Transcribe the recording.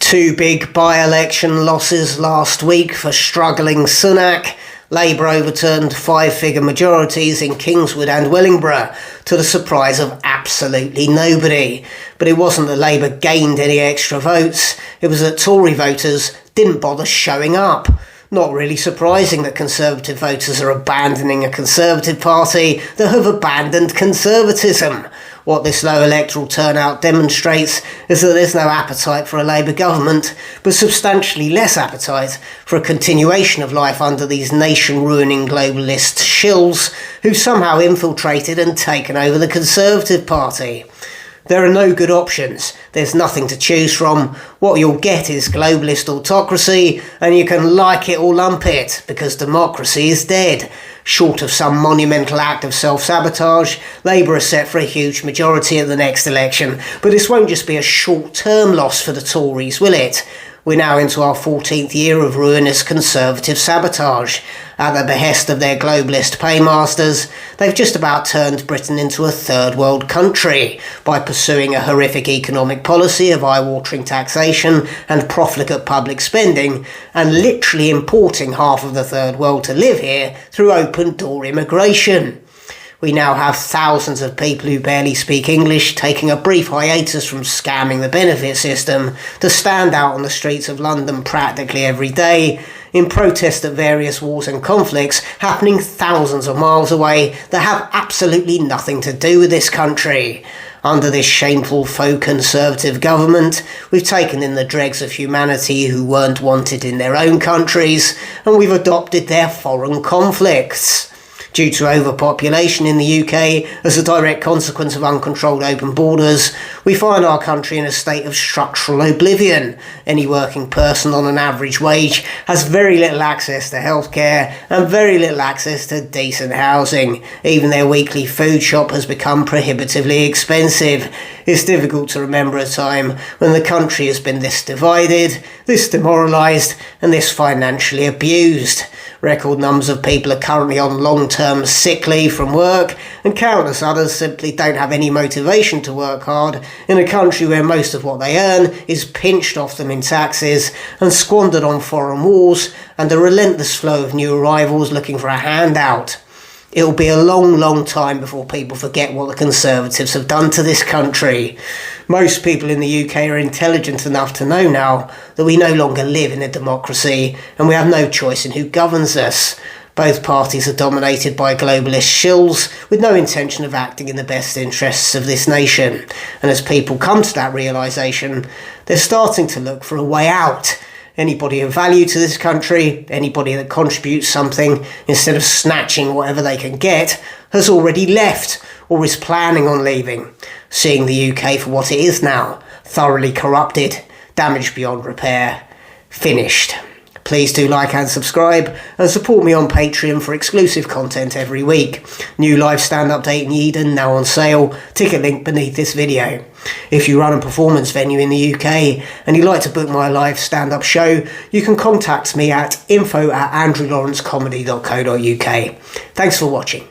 Two big by-election losses last week for struggling Sunak. Labour overturned five-figure majorities in Kingswood and Wellingborough, to the surprise of absolutely nobody. But it wasn't that Labour gained any extra votes, it was that Tory voters didn't bother showing up. Not really surprising that Conservative voters are abandoning a Conservative party that have abandoned conservatism. What this low electoral turnout demonstrates is that there's no appetite for a Labour government, but substantially less appetite for a continuation of life under these nation-ruining globalist shills who've somehow infiltrated and taken over the Conservative Party. There are no good options. There's nothing to choose from. What you'll get is globalist autocracy, and you can like it or lump it, because democracy is dead. Short of some monumental act of self-sabotage, Labour are set for a huge majority at the next election. But this won't just be a short-term loss for the Tories, will it? We're now into our 14th year of ruinous Conservative sabotage. At the behest of their globalist paymasters, they've just about turned Britain into a third world country by pursuing a horrific economic policy of eye-watering taxation and profligate public spending, and literally importing half of the third world to live here through open-door immigration. We now have thousands of people who barely speak English taking a brief hiatus from scamming the benefit system to stand out on the streets of London practically every day in protest at various wars and conflicts happening thousands of miles away that have absolutely nothing to do with this country. Under this shameful faux Conservative government, we've taken in the dregs of humanity who weren't wanted in their own countries, and we've adopted their foreign conflicts. Due to overpopulation in the UK, as a direct consequence of uncontrolled open borders, we find our country in a state of structural oblivion. Any working person on an average wage has very little access to healthcare and very little access to decent housing. Even their weekly food shop has become prohibitively expensive. It's difficult to remember a time when the country has been this divided, this demoralised, and this financially abused. Record numbers of people are currently on long-term sick leave from work, and countless others simply don't have any motivation to work hard in a country where most of what they earn is pinched off them in taxes and squandered on foreign wars and a relentless flow of new arrivals looking for a handout. It'll be a long, long time before people forget what the Conservatives have done to this country. Most people in the UK are intelligent enough to know now that we no longer live in a democracy and we have no choice in who governs us. Both parties are dominated by globalist shills with no intention of acting in the best interests of this nation. And as people come to that realisation, they're starting to look for a way out. Anybody of value to this country, anybody that contributes something instead of snatching whatever they can get, has already left or is planning on leaving, seeing the UK for what it is now, thoroughly corrupted, damaged beyond repair, finished. Please do like and subscribe, and support me on Patreon for exclusive content every week. New live stand-up date in Eden now on sale, ticket link beneath this video. If you run a performance venue in the UK and you'd like to book my live stand-up show, you can contact me at info@andrewlawrencecomedy.co.uk. Thanks for watching.